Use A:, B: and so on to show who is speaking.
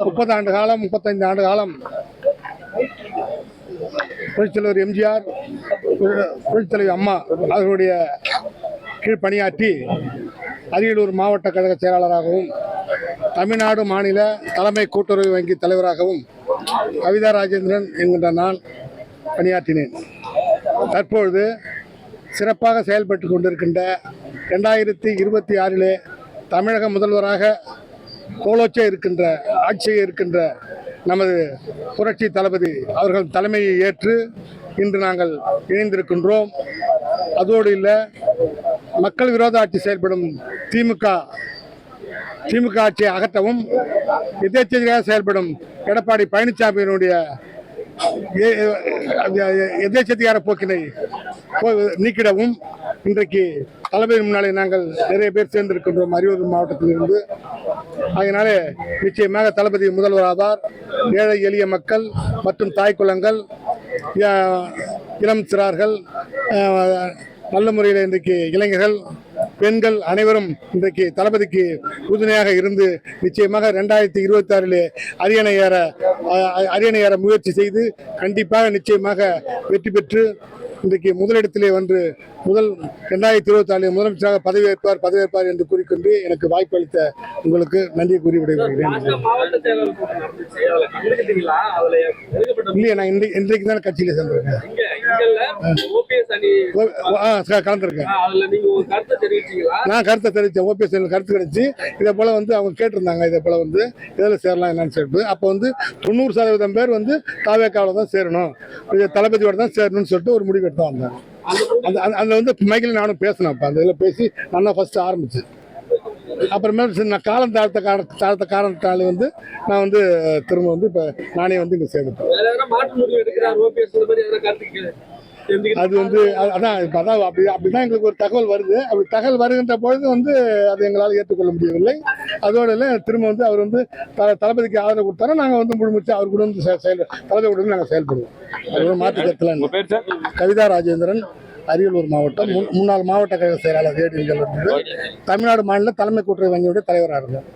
A: 30 ஆண்டு காலம் 35 ஆண்டு காலம் புரட்சித்தலைவர் எம்ஜிஆர், புரட்சித்தலைவர் அம்மா அவர்களுடைய கீழ் பணியாற்றி அரியலூர் மாவட்ட கழக செயலாளராகவும் தமிழ்நாடு மாநில தலைமை கூட்டுறவு வங்கி தலைவராகவும் கவிதா ராஜேந்திரன் என்கின்ற நான் பணியாற்றினேன். தற்பொழுது சிறப்பாக செயல்பட்டு கொண்டிருக்கின்ற 2026 தமிழக முதல்வராக கோலோச்ச இருக்கின்ற ஆட்சியை இருக்கின்ற நமது புரட்சி தளபதி அவர்கள் தலைமையை ஏற்று இன்று நாங்கள் இணைந்திருக்கின்றோம். அதோடு இல்லை, மக்கள் விரோத ஆட்சி செயல்படும் திமுக ஆட்சியை அகற்றவும் எதேச்சதியாக செயல்படும் எடப்பாடி பழனிசாமியினுடைய எதேச்சதிகார போக்கினை நீக்கிடவும் இன்றைக்கு தலைமை முன்னாலே நாங்கள் நிறைய பேர் சேர்ந்திருக்கின்றோம் அரியலூர் மாவட்டத்தில் இருந்து. அதனாலே நிச்சயமாக தளபதி முதல்வர் ஆவார். ஏழை எளிய மக்கள் மற்றும் தாய் குலங்கள், இளம் சிறார்கள், நல்ல முறையில் இன்றைக்கு இளைஞர்கள், பெண்கள் அனைவரும் இன்றைக்கு தளபதிக்கு உறுதுணையாக இருந்து நிச்சயமாக 2026 அரியணை ஏற முயற்சி செய்து கண்டிப்பாக நிச்சயமாக வெற்றி பெற்று இன்றைக்கு முதலிடத்திலே வந்து 2024 முதலமைச்சராக பதவியேற்பார் என்று கூறிக்கொண்டு எனக்கு வாய்ப்பு அளித்த உங்களுக்கு நன்றி கூறி விடைபெறுகிறேன். இல்லையா, நான் இன்றைக்கு தான் கட்சியில் சேர்ந்திருக்கேன், கலந்துருக்கேன். நான் கருத்தை தெரிவித்தேன். ஓபிஎஸ் கருத்து கிடைச்சி இதை போல அவங்க கேட்டிருந்தாங்க, இதை போல இதில் சேரலாம் என்னன்னு சொல்லிட்டு. அப்போ 90% பேர் தாவேக்காவில் தான் சேரணும், தளபதியோட தான் சேரணும்னு சொல்லிட்டு ஒரு முடிவு எடுத்து வந்தாங்க. அதில் மைக்கில் நானும் பேசினேன். அப்போ அந்த இதில் பேசி நான் தான் ஃபர்ஸ்ட் ஆரம்பிச்சேன். அப்புறமேல நான் காலம் தாழ்த்த காரணத்தால் நான் திரும்ப இப்போ நானே இங்கே சேர்ந்துட்டேன். அது அதான் இப்போ அப்படிதான் எங்களுக்கு ஒரு தகவல் வருது. அப்படி தகவல் வருகின்ற பொழுது அதை எங்களால் ஏற்றுக்கொள்ள முடியவில்லை. அதோட திரும்ப அவர் தளபதிக்கு ஆதரவு கொடுத்தாலும் நாங்கள் முழுமிச்சு அவர் கூட தளபதி கூட நாங்கள் செயல்படுவோம். அது ஒரு மாற்று கருத்தில். கவிதா ராஜேந்திரன், அரியலூர் மாவட்டம் முன்னாள் மாவட்ட கழக செயலாளர், தமிழ்நாடு மாநில தலைமை கூட்டுறவு வங்கியுடைய தலைவராக இருந்தார்.